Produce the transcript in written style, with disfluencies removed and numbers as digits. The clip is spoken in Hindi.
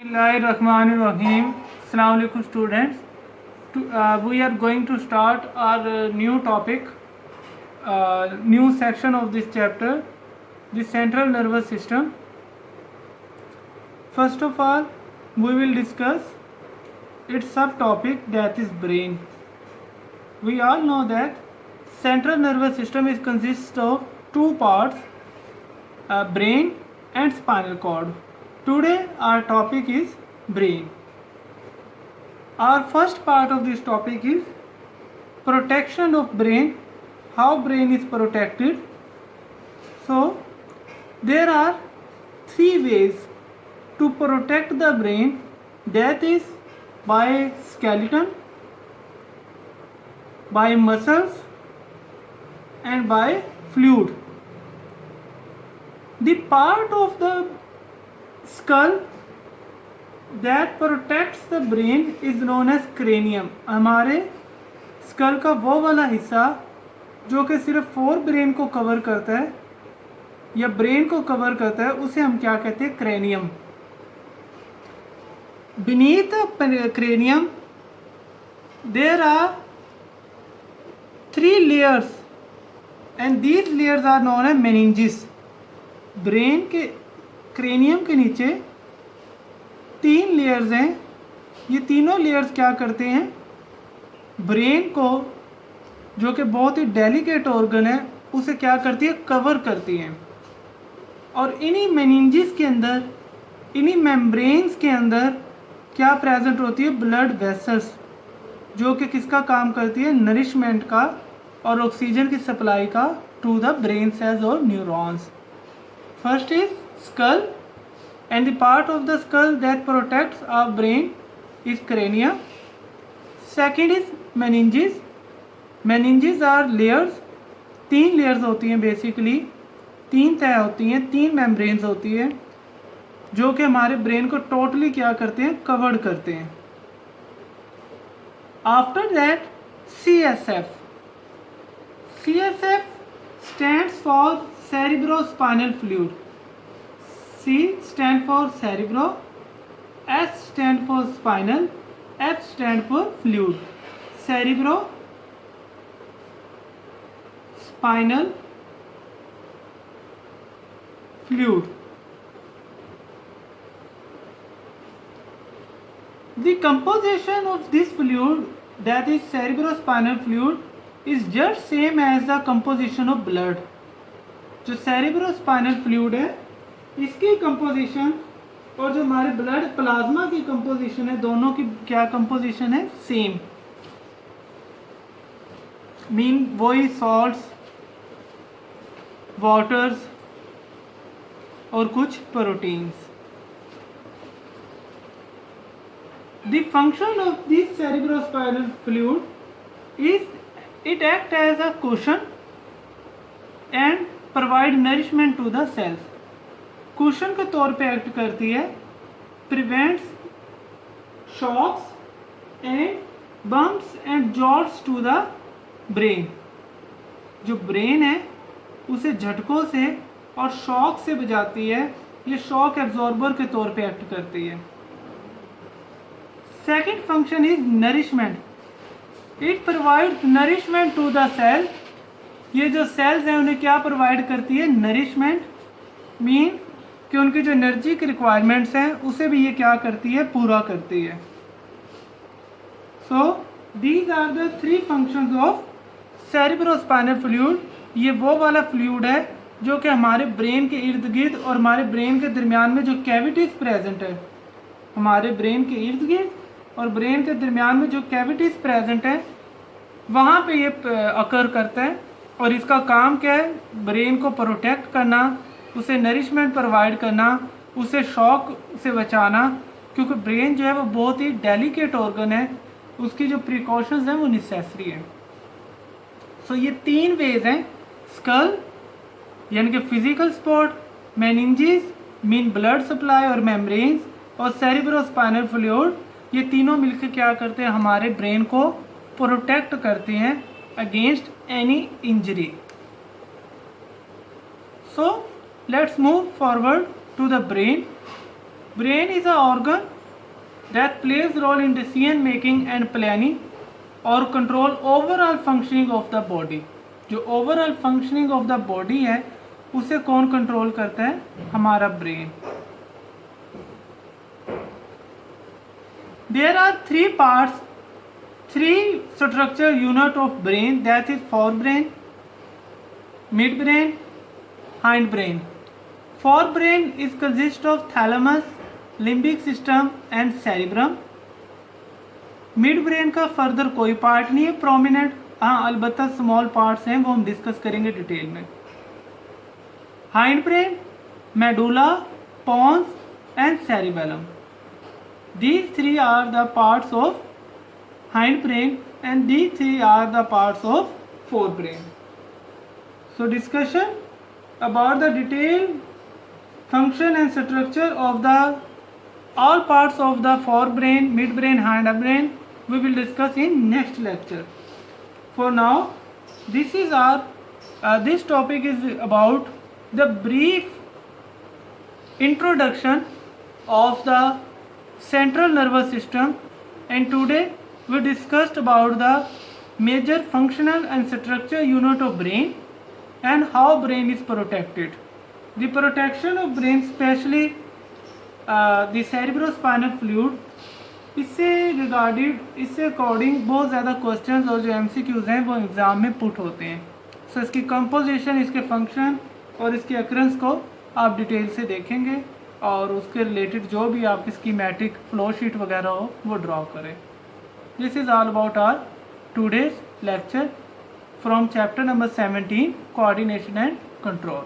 Bismillahirrahmanirrahim. Assalamu alaikum students. We are going to start our new topic, new section of this chapter, the central nervous system. First of all, we will discuss its subtopic, that is brain. We all know that central nervous system consists of two parts, brain and spinal cord. Today our topic is brain. Our first part of this topic is protection of brain, how brain is protected. So there are three ways to protect the brain, that is by skeleton, by muscles and by fluid. The part of the skull that protects the brain is known as cranium. हमारे स्कल का वो वाला हिस्सा जो कि सिर्फ फोर ब्रेन को कवर करता है या ब्रेन को कवर करता है, उसे हम क्या कहते हैं? Cranium. Beneath the cranium there are three layers and these layers are known as meninges. Brain के क्रेनियम के नीचे तीन लेयर्स हैं. ये तीनों लेयर्स क्या करते हैं? ब्रेन को, जो कि बहुत ही डेलिकेट ऑर्गन है, उसे क्या करती है? कवर करती हैं. और इन्हीं मेनिंजेस के अंदर, इन्हीं मेम्ब्रेन्स के अंदर क्या प्रेजेंट होती है? ब्लड वेसल्स, जो कि किसका काम करती है? नरिशमेंट का और ऑक्सीजन की सप्लाई का टू द ब्रेन सेल्स और neurons. First is skull, and the part of the skull that protects our brain is cranium. Second is meninges. Meninges are layers. तीन layers होती हैं बेसिकली, तीन तह होती हैं, तीन membranes होती हैं जो कि हमारे ब्रेन को टोटली क्या करते हैं? कवर्ड करते हैं. After that CSF. CSF stands for cerebrospinal fluid. C stand for cerebro, S stand for spinal, F stand for fluid. Cerebro spinal fluid. The composition of this fluid, that is cerebrospinal fluid, is just same as the composition of blood. जो सेरेब्रोस्पाइनल फ्लूइड है, इसकी कंपोजिशन और जो हमारे ब्लड प्लाज्मा की कंपोजिशन है, दोनों की क्या कंपोजिशन है? सेम. मीन वही सॉल्ट्स, वाटर्स और कुछ proteins. The function of this cerebrospinal fluid is it act as a cushion and provide nourishment to the cells. Cushion के तौर पे एक्ट करती है, prevents shocks and bumps and jolts to the brain. जो ब्रेन है उसे झटकों से और शॉक से बचाती है. ये शॉक एब्जॉर्बर के तौर पे एक्ट करती है. Second function is nourishment. It provides nourishment to the cell. ये जो सेल्स हैं उन्हें क्या प्रोवाइड करती है? नरिशमेंट. मीन कि उनकी जो एनर्जी की रिक्वायरमेंट्स हैं उसे भी ये क्या करती है? पूरा करती है. So these are the three functions of cerebrospinal fluid. ये वो वाला फ्लूइड है जो कि हमारे ब्रेन के इर्द गिर्द और हमारे ब्रेन के दरमियान में जो कैविटीज प्रेजेंट है, हमारे ब्रेन के इर्द गिर्द और ब्रेन के दरमियान में जो कैविटीज प्रेजेंट है, वहाँ पे ये अकर करता है. और इसका काम क्या है? ब्रेन को प्रोटेक्ट करना, उसे नरिशमेंट प्रोवाइड करना, उसे शॉक से बचाना, क्योंकि ब्रेन जो है वो बहुत ही डेलिकेट ऑर्गन है, उसकी जो प्रिकॉशंस हैं वो नेसेसरी है. सो ये तीन वेज हैं, स्कल यानी कि physical support, meninges mean blood supply और मेम्ब्रेन्स, और सेरेब्रोस्पाइनल फ्लूइड. ये तीनों मिलकर क्या करते हैं? हमारे ब्रेन को प्रोटेक्ट करते हैं against any injury. So let's move forward to the brain. Brain is an organ that plays role in decision making and planning और control overall functioning of the body. जो overall functioning of the body है उसे कौन कंट्रोल करता है? हमारा brain. There are three parts, three structure unit of brain, that is forebrain, midbrain, hindbrain. Forebrain is consist of thalamus, limbic system and cerebrum. midbrain का फर्दर कोई पार्ट नहीं है प्रोमिनेंट, हाँ अलबत्ता स्मॉल पार्ट्स हैं, वो हम डिस्कस करेंगे डिटेल में. hindbrain, medulla, pons and cerebellum. These three are the parts of hindbrain and these three are the parts of forebrain. So discussion about the detailed function and structure of the all parts of the forebrain, midbrain, hindbrain we will discuss in next lecture. For now, this topic is about the brief introduction of the central nervous system, and today we discussed about the major functional and structure unit of brain and how brain is protected. The protection of brain, especially the cerebrospinal fluid, इससे रिगार्डेड, इससे अकॉर्डिंग बहुत ज़्यादा क्वेश्चंस और जो MCQs हैं वो एग्ज़ाम में पुट होते हैं. सो इसकी कंपोजिशन, इसके फंक्शन और इसके अक्रंस को आप डिटेल से देखेंगे और उसके रिलेटेड जो भी आपकी स्कीमेटिक फ्लो शीट वगैरह हो वो ड्रॉ करें. This is all about our today's lecture from chapter number 17 coordination and control.